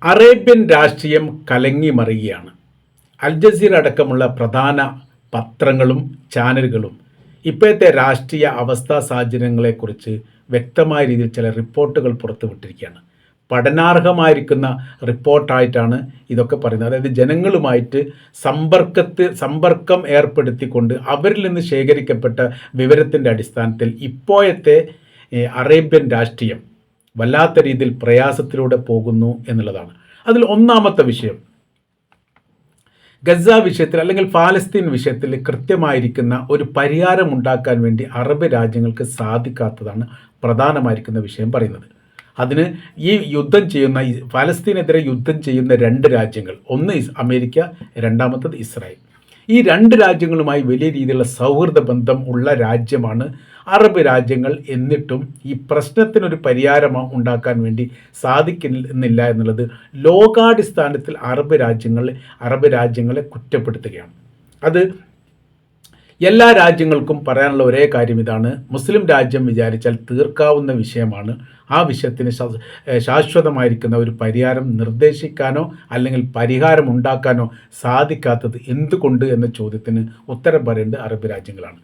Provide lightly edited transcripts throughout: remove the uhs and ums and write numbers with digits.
Arabian രാഷ്ട്രീയം കലങ്ങി മറിയുകയാണ്. അൽ Jazeera അടക്കമുള്ള പ്രധാന പത്രങ്ങളും ചാനലുകളും ഇപ്പോഴത്തെ രാഷ്ട്രീയ അവസ്ഥാ സാഹചര്യങ്ങളെക്കുറിച്ച് വ്യക്തമായ രീതിയിൽ ചില റിപ്പോർട്ടുകൾ പുറത്തുവിട്ടിരിക്കുകയാണ്. പഠനാർഹമായിരിക്കുന്ന റിപ്പോർട്ടായിട്ടാണ് ഇതൊക്കെ പറയുന്നത്. അതായത് ജനങ്ങളുമായിട്ട് സമ്പർക്കം ഏർപ്പെടുത്തിക്കൊണ്ട് അവരിൽ നിന്ന് ശേഖരിക്കപ്പെട്ട വിവരത്തിൻ്റെ അടിസ്ഥാനത്തിൽ ഇപ്പോഴത്തെ അറേബ്യൻ രാഷ്ട്രീയം വല്ലാത്ത രീതിയിൽ പ്രയാസത്തിലൂടെ പോകുന്നു എന്നുള്ളതാണ്. അതിൽ ഒന്നാമത്തെ വിഷയം ഗസ വിഷയത്തിൽ അല്ലെങ്കിൽ പാലസ്തീൻ വിഷയത്തിൽ കൃത്യമായിരിക്കുന്ന ഒരു പരിഹാരം ഉണ്ടാക്കാൻ വേണ്ടി അറബ് രാജ്യങ്ങൾക്ക് സാധിക്കാത്തതാണ് പ്രധാനമായിരിക്കുന്ന വിഷയം പറയുന്നത്. അതിന് ഈ യുദ്ധം ചെയ്യുന്ന പാലസ്തീനെതിരെ യുദ്ധം ചെയ്യുന്ന രണ്ട് രാജ്യങ്ങൾ, ഒന്ന് അമേരിക്ക, രണ്ടാമത്തത് ഇസ്രായേൽ. ഈ രണ്ട് രാജ്യങ്ങളുമായി വലിയ രീതിയിലുള്ള സൗഹൃദ ബന്ധം ഉള്ള രാജ്യമാണ് അറബ് രാജ്യങ്ങൾ. എന്നിട്ടും ഈ പ്രശ്നത്തിനൊരു പരിഹാരം ഉണ്ടാക്കാൻ വേണ്ടി സാധിക്കുന്നില്ല എന്നുള്ളത് ലോകാടിസ്ഥാനത്തിൽ അറബ് രാജ്യങ്ങളെ കുറ്റപ്പെടുത്തുകയാണ്. അത് എല്ലാ രാജ്യങ്ങൾക്കും പറയാനുള്ള ഒരേ കാര്യം ഇതാണ്: മുസ്ലിം രാജ്യം വിചാരിച്ചാൽ തീർക്കാവുന്ന വിഷയമാണ്. ആ വിഷയത്തിന് ശാശ്വതമായിരിക്കുന്ന ഒരു പരിഹാരം നിർദ്ദേശിക്കാനോ അല്ലെങ്കിൽ പരിഹാരം ഉണ്ടാക്കാനോ സാധിക്കാത്തത് എന്തുകൊണ്ട് എന്ന ചോദ്യത്തിന് ഉത്തരം പറയേണ്ടത് അറബ് രാജ്യങ്ങളാണ്.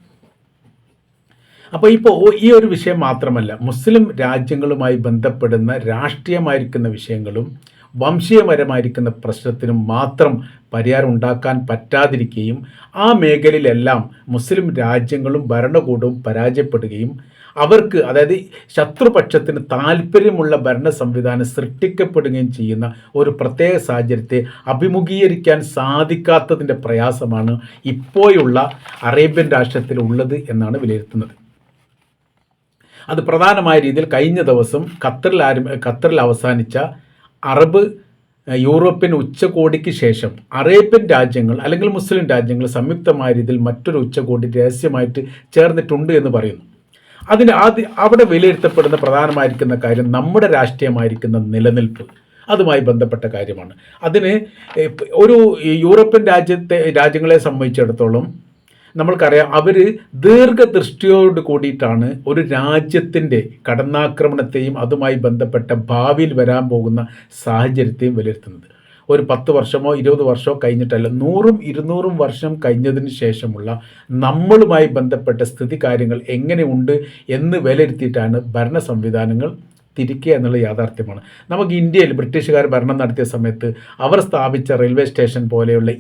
അപ്പോൾ ഇപ്പോൾ ഈ ഒരു വിഷയം മാത്രമല്ല, മുസ്ലിം രാജ്യങ്ങളുമായി ബന്ധപ്പെടുന്ന രാഷ്ട്രീയമായിരിക്കുന്ന വിഷയങ്ങളും വംശീയപരമായിരിക്കുന്ന പ്രശ്നത്തിനും മാത്രം പരിഹാരം ഉണ്ടാക്കാൻ പറ്റാതിരിക്കുകയും ആ മേഖലയിലെല്ലാം മുസ്ലിം രാജ്യങ്ങളും ഭരണകൂടവും പരാജയപ്പെടുകയും അവർക്ക്, അതായത് ശത്രുപക്ഷത്തിന് താല്പര്യമുള്ള ഭരണ സംവിധാനം സൃഷ്ടിക്കപ്പെടുകയും ചെയ്യുന്ന ഒരു പ്രത്യേക സാഹചര്യത്തെ അഭിമുഖീകരിക്കാൻ സാധിക്കാത്തതിൻ്റെ പ്രയാസമാണ് ഇപ്പോഴുള്ള അറേബ്യൻ രാഷ്ട്രത്തിൽ ഉള്ളത് എന്നാണ് വിലയിരുത്തുന്നത്. അത് പ്രധാനമായ രീതിയിൽ കഴിഞ്ഞ ദിവസം ഖത്തറിൽ അവസാനിച്ച യൂറോപ്യൻ ഉച്ചകോടിക്ക് ശേഷം അറേബ്യൻ രാജ്യങ്ങൾ അല്ലെങ്കിൽ മുസ്ലിം രാജ്യങ്ങൾ സംയുക്തമായ രീതിയിൽ മറ്റൊരു ഉച്ചകോടി രഹസ്യമായിട്ട് ചേർന്നിട്ടുണ്ട് എന്ന് പറയുന്നു. അവിടെ വിലയിരുത്തപ്പെടുന്ന പ്രധാനമായിരിക്കുന്ന കാര്യം നമ്മുടെ രാഷ്ട്രീയമായിരിക്കുന്ന നിലനിൽപ്പ്, അതുമായി ബന്ധപ്പെട്ട കാര്യമാണ്. അതിന് ഒരു യൂറോപ്യൻ രാജ്യങ്ങളെ സംബന്ധിച്ചിടത്തോളം നമ്മൾക്കറിയാം, അവർ ദീർഘദൃഷ്ടിയോട് കൂടിയിട്ടാണ് ഒരു രാജ്യത്തിൻ്റെ കടന്നാക്രമണത്തെയും അതുമായി ബന്ധപ്പെട്ട ഭാവിയിൽ വരാൻ പോകുന്ന സാഹചര്യത്തെയും വിലയിരുത്തുന്നത്. ഒരു 10 വർഷമോ 20 വർഷമോ കഴിഞ്ഞിട്ടല്ല, 100-200 വർഷം കഴിഞ്ഞതിന് ശേഷമുള്ള നമ്മളുമായി ബന്ധപ്പെട്ട സ്ഥിതി കാര്യങ്ങൾ എങ്ങനെയുണ്ട് എന്ന് വിലയിരുത്തിയിട്ടാണ് ഭരണ സംവിധാനങ്ങൾ തിരിക്കുക എന്നുള്ള യാഥാർത്ഥ്യമാണ്. നമുക്ക് ഇന്ത്യയിൽ ബ്രിട്ടീഷുകാർ ഭരണം നടത്തിയ സമയത്ത് അവർ സ്ഥാപിച്ച റെയിൽവേ സ്റ്റേഷൻ പോലെയുള്ള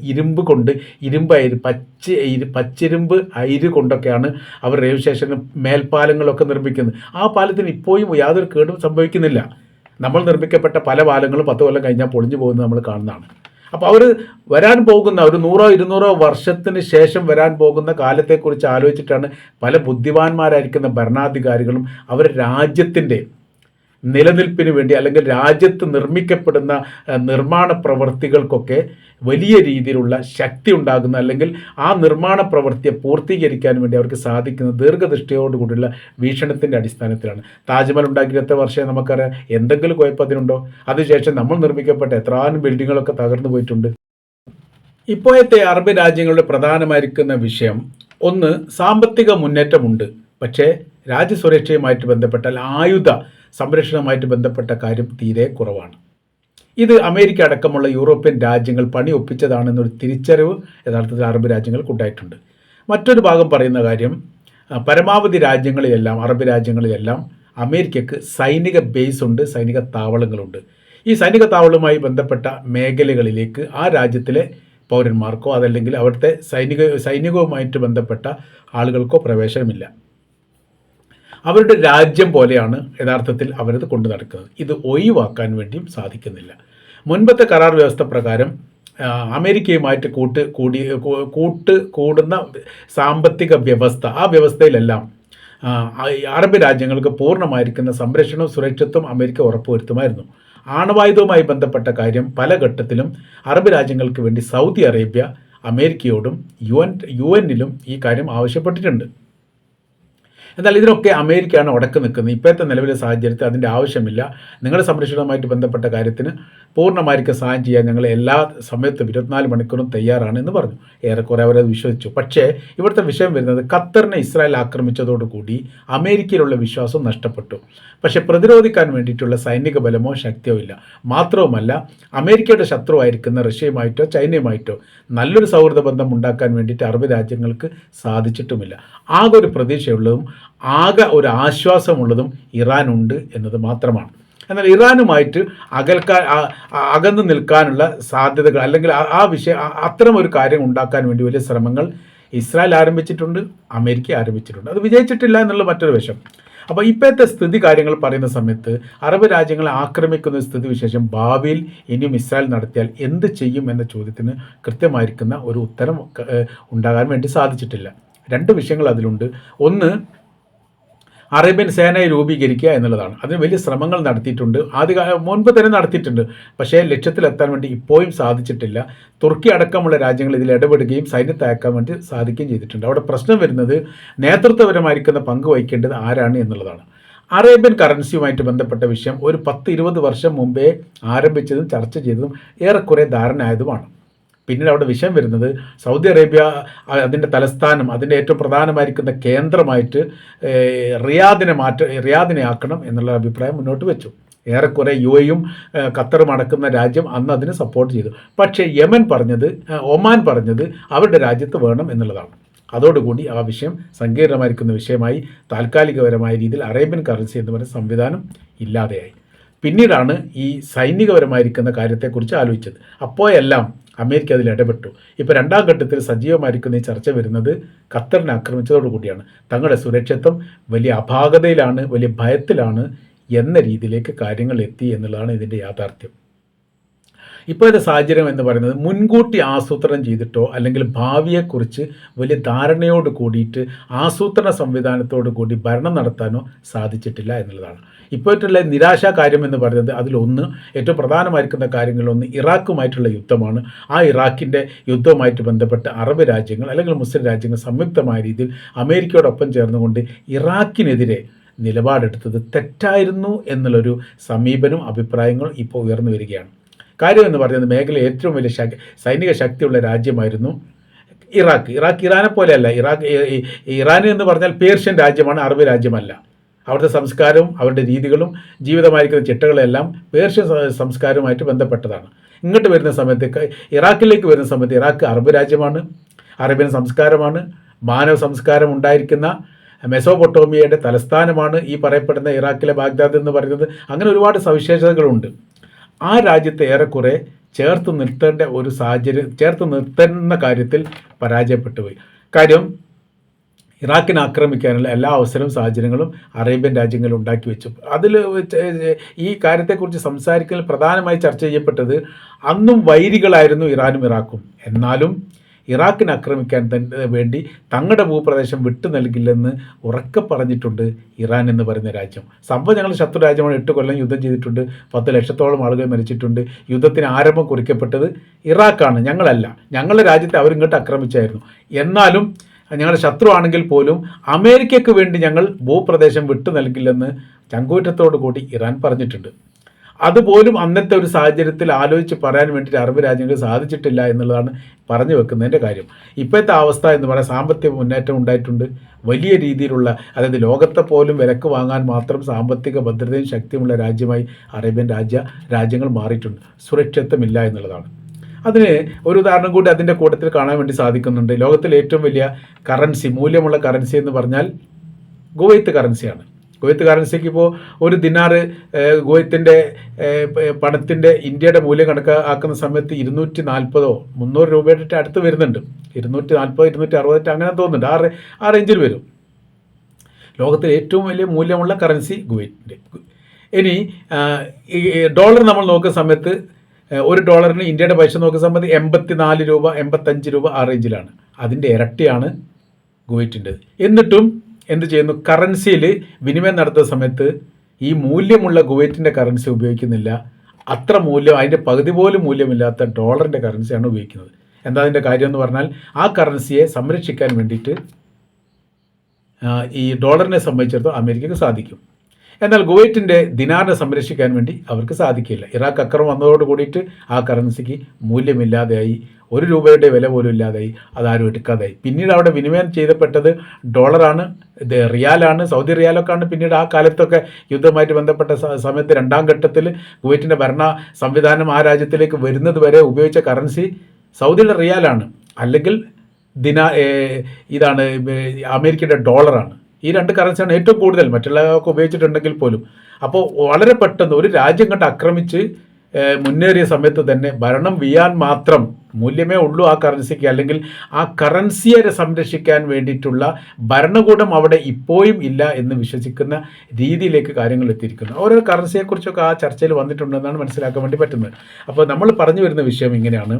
പച്ചിരുമ്പ് അയിര് കൊണ്ടൊക്കെയാണ് അവർ റെയിൽവേ സ്റ്റേഷന് മേൽപ്പാലങ്ങളൊക്കെ നിർമ്മിക്കുന്നത്. ആ പാലത്തിന് ഇപ്പോഴും യാതൊരു കേടും സംഭവിക്കുന്നില്ല. നമ്മൾ നിർമ്മിക്കപ്പെട്ട പല പാലങ്ങളും 10 കൊല്ലം കഴിഞ്ഞാൽ പൊളിഞ്ഞു പോകുന്നത് നമ്മൾ കാണുന്നതാണ്. അപ്പോൾ അവർ വരാൻ പോകുന്ന ഒരു 100-200 വർഷത്തിന് ശേഷം വരാൻ പോകുന്ന കാലത്തെക്കുറിച്ച് ആലോചിച്ചിട്ടാണ് പല ബുദ്ധിമാന്മാരായിരിക്കുന്ന ഭരണാധികാരികളും അവർ രാജ്യത്തിൻ്റെ നിലനിൽപ്പിന് വേണ്ടി അല്ലെങ്കിൽ രാജ്യത്ത് നിർമ്മിക്കപ്പെടുന്ന നിർമ്മാണ പ്രവൃത്തികൾക്കൊക്കെ വലിയ രീതിയിലുള്ള ശക്തി ഉണ്ടാകുന്ന അല്ലെങ്കിൽ ആ നിർമ്മാണ പ്രവൃത്തിയെ പൂർത്തീകരിക്കാൻ വേണ്ടി അവർക്ക് സാധിക്കുന്ന ദീർഘദൃഷ്ടിയോടുകൂടിയുള്ള വീക്ഷണത്തിൻ്റെ അടിസ്ഥാനത്തിലാണ്. താജ്മഹൽ ഉണ്ടാക്കിയ എത്ര വർഷം നമുക്കറിയാം. എന്തെങ്കിലും കുഴപ്പത്തിനുണ്ടോ? അതിനുശേഷം നമ്മൾ നിർമ്മിക്കപ്പെട്ട എത്രാനും ബിൽഡിങ്ങുകളൊക്കെ തകർന്നു പോയിട്ടുണ്ട്. ഇപ്പോഴത്തെ അറബ് രാജ്യങ്ങളുടെ പ്രധാനമായിരിക്കുന്ന വിഷയം, ഒന്ന്, സാമ്പത്തിക മുന്നേറ്റമുണ്ട്, പക്ഷേ രാജ്യസുരക്ഷയുമായിട്ട് ബന്ധപ്പെട്ടാൽ ആയുധ സംരക്ഷണവുമായിട്ട് ബന്ധപ്പെട്ട കാര്യം തീരെ കുറവാണ്. ഇത് അമേരിക്ക അടക്കമുള്ള യൂറോപ്യൻ രാജ്യങ്ങൾ പണി ഒപ്പിച്ചതാണെന്നൊരു തിരിച്ചറിവ് യഥാർത്ഥത്തിൽ അറബ് രാജ്യങ്ങൾക്കുണ്ടായിട്ടുണ്ട്. മറ്റൊരു ഭാഗം പറയുന്ന കാര്യം, പരമാവധി അറബ് രാജ്യങ്ങളിലെല്ലാം അമേരിക്കക്ക് സൈനിക ബേസ് ഉണ്ട്, സൈനിക താവളങ്ങളുണ്ട്. ഈ സൈനിക താവളവുമായി ബന്ധപ്പെട്ട മേഖലകളിലേക്ക് ആ രാജ്യത്തിലെ പൗരന്മാർക്കോ അതല്ലെങ്കിൽ അവിടുത്തെ സൈനികവുമായിട്ട് ബന്ധപ്പെട്ട ആളുകൾക്കോ പ്രവേശനമില്ല. അവരുടെ രാജ്യം പോലെയാണ് യഥാർത്ഥത്തിൽ അവരത് കൊണ്ടു നടക്കുന്നത്. ഇത് ഒഴിവാക്കാൻ വേണ്ടിയും സാധിക്കുന്നില്ല. മുൻപത്തെ കരാർ വ്യവസ്ഥ പ്രകാരം അമേരിക്കയുമായിട്ട് കൂടുന്ന സാമ്പത്തിക വ്യവസ്ഥ, ആ വ്യവസ്ഥയിലെല്ലാം അറബ് രാജ്യങ്ങൾക്ക് പൂർണ്ണമായിരിക്കുന്ന സംരക്ഷണവും സുരക്ഷിതത്വം അമേരിക്ക ഉറപ്പുവരുത്തുമായിരുന്നു. ആണവായുധവുമായി ബന്ധപ്പെട്ട കാര്യം പല ഘട്ടത്തിലും അറബ് രാജ്യങ്ങൾക്ക് വേണ്ടി സൗദി അറേബ്യ അമേരിക്കയോടും UN-ലും ഈ കാര്യം ആവശ്യപ്പെട്ടിട്ടുണ്ട്. എന്നാൽ ഇതിനൊക്കെ അമേരിക്കയാണ് ഉടക്ക് നിൽക്കുന്നത്. ഇപ്പോഴത്തെ നിലവിലെ സാഹചര്യത്തിൽ അതിൻ്റെ ആവശ്യമില്ല. നിങ്ങളുടെ സംരക്ഷണവുമായിട്ട് ബന്ധപ്പെട്ട കാര്യത്തിന് പൂർണ്ണമായിരിക്കും സഹായം ചെയ്യാൻ ഞങ്ങൾ എല്ലാ സമയത്തും 24 മണിക്കൂറും തയ്യാറാണ് എന്ന് പറഞ്ഞു. ഏറെക്കുറെ അവരത് വിശ്വസിച്ചു. പക്ഷേ ഇവിടുത്തെ വിഷയം വരുന്നത് ഖത്തറിനെ ഇസ്രായേൽ ആക്രമിച്ചതോടുകൂടി അമേരിക്കയിലുള്ള വിശ്വാസം നഷ്ടപ്പെട്ടു. പക്ഷേ പ്രതിരോധിക്കാൻ വേണ്ടിയിട്ടുള്ള സൈനിക ബലമോ ശക്തിയോ ഇല്ല. മാത്രവുമല്ല, അമേരിക്കയുടെ ശത്രുവായിരിക്കുന്ന റഷ്യയുമായിട്ടോ ചൈനയുമായിട്ടോ നല്ലൊരു സൗഹൃദ ബന്ധം ഉണ്ടാക്കാൻ വേണ്ടിയിട്ട് അറബ് രാജ്യങ്ങൾക്ക് സാധിച്ചിട്ടുമില്ല. ആകെ ഒരു പ്രതീക്ഷയുള്ളതും ആകെ ഒരു ആശ്വാസമുള്ളതും ഇറാനുണ്ട് എന്നത് മാത്രമാണ്. എന്നാൽ ഇറാനുമായിട്ട് അകന്നു നിൽക്കാനുള്ള സാധ്യതകൾ അല്ലെങ്കിൽ ആ വിഷയം അത്തരം ഒരു കാര്യം ഉണ്ടാക്കാൻ വേണ്ടി വലിയ ശ്രമങ്ങൾ ഇസ്രായേൽ ആരംഭിച്ചിട്ടുണ്ട്, അമേരിക്ക ആരംഭിച്ചിട്ടുണ്ട്. അത് വിജയിച്ചിട്ടില്ല എന്നുള്ള മറ്റൊരു വശം. അപ്പോൾ ഇപ്പോഴത്തെ സ്ഥിതി കാര്യങ്ങൾ പറയുന്ന സമയത്ത് അറബ് രാജ്യങ്ങളെ ആക്രമിക്കുന്ന സ്ഥിതിവിശേഷം ഭാവിയിൽ ഇനിയും ഇസ്രായേൽ നടത്തിയാൽ എന്ത് ചെയ്യും എന്ന ചോദ്യത്തിന് കൃത്യമായിരിക്കുന്ന ഒരു ഉത്തരം ഉണ്ടാകാൻ വേണ്ടി സാധിച്ചിട്ടില്ല. രണ്ട് വിഷയങ്ങൾ അതിലുണ്ട്. ഒന്ന്, അറേബ്യൻ സേനയെ രൂപീകരിക്കുക എന്നുള്ളതാണ്. അതിന് വലിയ ശ്രമങ്ങൾ നടത്തിയിട്ടുണ്ട്, മുൻപ് തന്നെ നടത്തിയിട്ടുണ്ട്. പക്ഷേ ലക്ഷ്യത്തിലെത്താൻ വേണ്ടി ഇപ്പോഴും സാധിച്ചിട്ടില്ല. തുർക്കി അടക്കമുള്ള രാജ്യങ്ങൾ ഇതിൽ ഇടപെടുകയും സൈന്യത്തെ അയക്കാൻ വേണ്ടി സാധിക്കുകയും ചെയ്തിട്ടുണ്ട്. അവിടെ പ്രശ്നം വരുന്നത് നേതൃത്വപരമായിരിക്കുന്ന പങ്ക് വഹിക്കേണ്ടത് ആരാണ് എന്നുള്ളതാണ്. അറേബ്യൻ കറൻസിയുമായിട്ട് ബന്ധപ്പെട്ട വിഷയം ഒരു 10-20 വർഷം മുമ്പേ ആരംഭിച്ചതും ചർച്ച ചെയ്തതും ഏറെക്കുറെ ധാരണയായതുമാണ്. പിന്നീട് അവിടെ വിഷയം വരുന്നത് സൗദി അറേബ്യ അതിൻ്റെ തലസ്ഥാനം, അതിൻ്റെ ഏറ്റവും പ്രധാനമായിരിക്കുന്ന കേന്ദ്രമായിട്ട് റിയാദിനെ ആക്കണം എന്നുള്ള അഭിപ്രായം മുന്നോട്ട് വെച്ചു. ഏറെക്കുറെ UAE-യും ഖത്തറും അടക്കുന്ന രാജ്യം അന്ന് അതിന് സപ്പോർട്ട് ചെയ്തു. പക്ഷേ ഒമാൻ പറഞ്ഞത് അവരുടെ രാജ്യത്ത് വേണം എന്നുള്ളതാണ്. അതോടുകൂടി ആ വിഷയം സങ്കീർണമായിരിക്കുന്ന വിഷയമായി താൽക്കാലികപരമായ രീതിയിൽ അറേബ്യൻ കറൻസി എന്ന് പറയുന്ന സംവിധാനം ഇല്ലാതെയായി. പിന്നീടാണ് ഈ സൈനികപരമായിരിക്കുന്ന കാര്യത്തെക്കുറിച്ച് ആലോചിച്ചത്. അപ്പോഴെല്ലാം അമേരിക്ക അതിൽ ഇടപെട്ടു. ഇപ്പോൾ രണ്ടാം ഘട്ടത്തിൽ സജീവമായിരിക്കുന്ന ഈ ചർച്ച വരുന്നത് ഖത്തറിനെ ആക്രമിച്ചതോടുകൂടിയാണ്. തങ്ങളുടെ സുരക്ഷിതത്വം വലിയ അപാകതയിലാണ്, വലിയ ഭയത്തിലാണ് എന്ന രീതിയിലേക്ക് കാര്യങ്ങൾ എത്തി എന്നുള്ളതാണ് ഇതിൻ്റെ യാഥാർത്ഥ്യം. ഇപ്പോഴത്തെ സാഹചര്യം എന്ന് പറയുന്നത് മുൻകൂട്ടി ആസൂത്രണം ചെയ്തിട്ടോ അല്ലെങ്കിൽ ഭാവിയെക്കുറിച്ച് വലിയ ധാരണയോട് കൂടിയിട്ട് ആസൂത്രണ സംവിധാനത്തോടു കൂടി ഭരണം നടത്താനോ സാധിച്ചിട്ടില്ല എന്നുള്ളതാണ്. ഇപ്പോഴത്തുള്ള നിരാശാ കാര്യം എന്ന് പറയുന്നത് അതിലൊന്ന്, ഏറ്റവും പ്രധാനമായിരിക്കുന്ന കാര്യങ്ങളൊന്ന് ഇറാഖുമായിട്ടുള്ള യുദ്ധമാണ്. ആ ഇറാഖിൻ്റെ യുദ്ധവുമായിട്ട് ബന്ധപ്പെട്ട് അറബ് രാജ്യങ്ങൾ അല്ലെങ്കിൽ മുസ്ലിം രാജ്യങ്ങൾ സംയുക്തമായ രീതിയിൽ അമേരിക്കയോടൊപ്പം ചേർന്നുകൊണ്ട് ഇറാഖിനെതിരെ നിലപാടെടുത്തത് തെറ്റായിരുന്നു എന്നുള്ളൊരു സമീപനവും അഭിപ്രായങ്ങളും ഇപ്പോൾ ഉയർന്നു വരികയാണ്. കാര്യം എന്ന് പറയുന്നത് മേഖലയിൽ ഏറ്റവും വലിയ സൈനിക ശക്തിയുള്ള രാജ്യമായിരുന്നു ഇറാഖ്. ഇറാനെ പോലെയല്ല. ഇറാൻ എന്ന് പറഞ്ഞാൽ പേർഷ്യൻ രാജ്യമാണ്, അറബ് രാജ്യമല്ല. അവിടുത്തെ സംസ്കാരവും അവരുടെ രീതികളും ജീവിതമായിരിക്കുന്ന ചിട്ടകളെല്ലാം പേർഷ്യൻ സംസ്കാരവുമായിട്ട് ബന്ധപ്പെട്ടതാണ്. ഇങ്ങോട്ട് വരുന്ന സമയത്ത്, ഇറാഖിലേക്ക് വരുന്ന സമയത്ത് ഇറാഖ് അറബ് രാജ്യമാണ്, അറേബ്യൻ സംസ്കാരമാണ്, മാനവ സംസ്കാരം ഉണ്ടായിരിക്കുന്ന മെസോപ്പൊട്ടോമിയയുടെ തലസ്ഥാനമാണ് ഈ പറയപ്പെടുന്ന ഇറാഖിലെ ബാഗ്ദാദ് എന്ന് പറയുന്നത്. അങ്ങനെ ഒരുപാട് സവിശേഷതകളുണ്ട്. ആ രാജ്യത്തെ ഏറെക്കുറെ ചേർത്ത് നിർത്തുന്ന കാര്യത്തിൽ പരാജയപ്പെട്ടു പോയി. കാര്യം ഇറാഖിനെ ആക്രമിക്കാനുള്ള എല്ലാ അവസരവും സാഹചര്യങ്ങളും അറേബ്യൻ രാജ്യങ്ങൾ ഉണ്ടാക്കി വെച്ചു. അതിൽ ഈ കാര്യത്തെക്കുറിച്ച് സംസാരിക്കൽ പ്രധാനമായി ചർച്ച ചെയ്യപ്പെട്ടത് അന്നും വൈരികളായിരുന്നു ഇറാനും ഇറാഖും. എന്നാലും ഇറാഖിനെ ആക്രമിക്കാൻ വേണ്ടി തങ്ങളുടെ ഭൂപ്രദേശം വിട്ടു നൽകില്ലെന്ന് ഉറക്കെ പറഞ്ഞിട്ടുണ്ട് ഇറാൻ എന്ന് പറയുന്ന രാജ്യം. സംഭവം ഞങ്ങൾ ശത്രു രാജ്യമാണ്, 8 കൊല്ലം യുദ്ധം ചെയ്തിട്ടുണ്ട്, 10 ലക്ഷത്തോളം ആളുകൾ മരിച്ചിട്ടുണ്ട്. യുദ്ധത്തിന് ആരംഭം കുറിക്കപ്പെട്ടത് ഇറാഖാണ്, ഞങ്ങളല്ല. ഞങ്ങളുടെ രാജ്യത്തെ അവരിങ്ങോട്ട് ആക്രമിച്ചായിരുന്നു. എന്നാലും ഞങ്ങളുടെ ശത്രു ആണെങ്കിൽ പോലും അമേരിക്കയ്ക്ക് വേണ്ടി ഞങ്ങൾ ഭൂപ്രദേശം വിട്ടു നൽകില്ലെന്ന് ചങ്കൂറ്റത്തോടു കൂടി ഇറാൻ പറഞ്ഞിട്ടുണ്ട്. അതുപോലും അന്നത്തെ ഒരു സാഹചര്യത്തിൽ ആലോചിച്ച് പറയാൻ വേണ്ടിയിട്ട് അറബ് രാജ്യങ്ങൾക്ക് സാധിച്ചിട്ടില്ല എന്നുള്ളതാണ് പറഞ്ഞു വെക്കുന്നതിൻ്റെ കാര്യം. ഇപ്പോഴത്തെ അവസ്ഥ എന്ന് പറയാൻ സാമ്പത്തിക മുന്നേറ്റം ഉണ്ടായിട്ടുണ്ട്. വലിയ രീതിയിലുള്ള, അതായത് ലോകത്തെ പോലും വിലക്ക് വാങ്ങാൻ മാത്രം സാമ്പത്തിക ഭദ്രതയും ശക്തിയുമുള്ള രാജ്യമായി അറേബ്യൻ രാജ്യങ്ങൾ മാറിയിട്ടുണ്ട്. സുരക്ഷിതത്വമില്ല എന്നുള്ളതാണ്. അതിന് ഒരു ഉദാഹരണം കൂടി അതിൻ്റെ കൂട്ടത്തിൽ കാണാൻ വേണ്ടി സാധിക്കുന്നുണ്ട്. ലോകത്തിലെ ഏറ്റവും വലിയ കറൻസി, മൂല്യമുള്ള കറൻസി എന്ന് പറഞ്ഞാൽ കുവൈത്ത് കറൻസിയാണ്. കുവൈത്ത് കറൻസിക്ക് ഇപ്പോൾ ഒരു ദിനാർ കുവൈത്തിൻ്റെ പണത്തിൻ്റെ ഇന്ത്യയുടെ മൂല്യം കണക്കാക്കുന്ന സമയത്ത് 240-300 രൂപയുടെ അടുത്ത് വരുന്നുണ്ട്. 240-260 അങ്ങനെ തോന്നുന്നുണ്ട്. ആ റേഞ്ചിൽ വരും. ലോകത്തിലെ ഏറ്റവും വലിയ മൂല്യമുള്ള കറൻസി കുവൈറ്റിൻ്റെ. ഇനി ഈ ഡോളർ നമ്മൾ നോക്കുന്ന സമയത്ത് $1 ഇന്ത്യയുടെ പൈസ നോക്കുന്ന സമയത്ത് 84 രൂപ 85 രൂപ ആ റേഞ്ചിലാണ്. അതിൻ്റെ ഇരട്ടിയാണ് കുവൈറ്റിൻ്റെത്. എന്നിട്ടും എന്ത് ചെയ്യുന്നു? കറൻസിയിൽ വിനിമയം നടത്തുന്ന സമയത്ത് ഈ മൂല്യമുള്ള കുവൈറ്റിൻ്റെ കറൻസി ഉപയോഗിക്കുന്നില്ല. അത്ര മൂല്യം, അതിൻ്റെ പകുതി പോലും മൂല്യമില്ലാത്ത ഡോളറിൻ്റെ കറൻസിയാണ് ഉപയോഗിക്കുന്നത്. എന്താ അതിൻ്റെ കാര്യം എന്ന് പറഞ്ഞാൽ, ആ കറൻസിയെ സംരക്ഷിക്കാൻ വേണ്ടിയിട്ട് ഈ ഡോളറിനെ സംബന്ധിച്ചിടത്തോളം അമേരിക്കക്ക് സാധിക്കും. എന്നാൽ കുവൈറ്റിൻ്റെ ദിനാറിനെ സംരക്ഷിക്കാൻ വേണ്ടി അവർക്ക് സാധിക്കില്ല. ഇറാഖ് ആക്രമണം വന്നതോട് കൂടിയിട്ട് ആ കറൻസിക്ക് മൂല്യമില്ലാതെയായി, 1 രൂപയുടെ വില പോലും ഇല്ലാതായി, അതാരും എടുക്കാതായി. പിന്നീട് അവിടെ വിനിമയം ചെയ്തപ്പെട്ടത് ഡോളറാണ്, ഇത് റിയാലാണ്, സൗദി റിയാലൊക്കെയാണ്. പിന്നീട് ആ കാലത്തൊക്കെ യുദ്ധവുമായിട്ട് ബന്ധപ്പെട്ട സമയത്ത് 2ാം ഘട്ടത്തിൽ കുവൈറ്റിൻ്റെ ഭരണ സംവിധാനം ആ രാജ്യത്തിലേക്ക് വരുന്നത് വരെ ഉപയോഗിച്ച കറൻസി സൗദിയുടെ റിയാലാണ്, അല്ലെങ്കിൽ ഇതാണ് അമേരിക്കയുടെ ഡോളറാണ്. ഈ 2 കറൻസിയാണ് ഏറ്റവും കൂടുതൽ, മറ്റുള്ളവർക്ക് ഉപയോഗിച്ചിട്ടുണ്ടെങ്കിൽ പോലും. അപ്പോൾ വളരെ പെട്ടെന്ന് ഒരു രാജ്യം കണ്ട് ആക്രമിച്ച് മുന്നേറിയ സമയത്ത് തന്നെ ഭരണം വീഴാൻ മാത്രം മൂല്യമേ ഉള്ളൂ ആ കറൻസിക്ക്, അല്ലെങ്കിൽ ആ കറൻസിയെ സംരക്ഷിക്കാൻ വേണ്ടിയിട്ടുള്ള ഭരണകൂടം അവിടെ ഇപ്പോഴും ഇല്ല എന്ന് വിശ്വസിക്കുന്ന രീതിയിലേക്ക് കാര്യങ്ങൾ എത്തിയിരിക്കുന്നു. ഓരോ കറൻസിയെക്കുറിച്ചൊക്കെ ആ ചർച്ചയിൽ വന്നിട്ടുണ്ടെന്നാണ് മനസ്സിലാക്കാൻ വേണ്ടി പറ്റുന്നത്. അപ്പോൾ നമ്മൾ പറഞ്ഞു വരുന്ന വിഷയം ഇങ്ങനെയാണ്.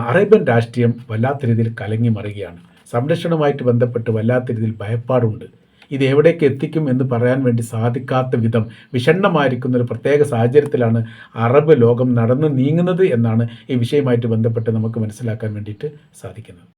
അറേബ്യൻ രാഷ്ട്രീയം വല്ലാത്ത രീതിയിൽ കലങ്ങി മറിയുകയാണ്. സംരക്ഷണവുമായിട്ട് ബന്ധപ്പെട്ട് വല്ലാത്ത രീതിയിൽ ഭയപ്പാടുണ്ട്. ഇത് എവിടേക്ക് എത്തിക്കും എന്ന് പറയാൻ വേണ്ടി സാധിക്കാത്ത വിധം വിഷണ്ണമായിരിക്കുന്ന ഒരു പ്രത്യേക സാഹചര്യത്തിലാണ് അറബ് ലോകം നടന്നു നീങ്ങുന്നത് എന്നാണ് ഈ വിഷയവുമായിട്ട് ബന്ധപ്പെട്ട് നമുക്ക് മനസ്സിലാക്കാൻ വേണ്ടിയിട്ട് സാധിക്കുന്നത്.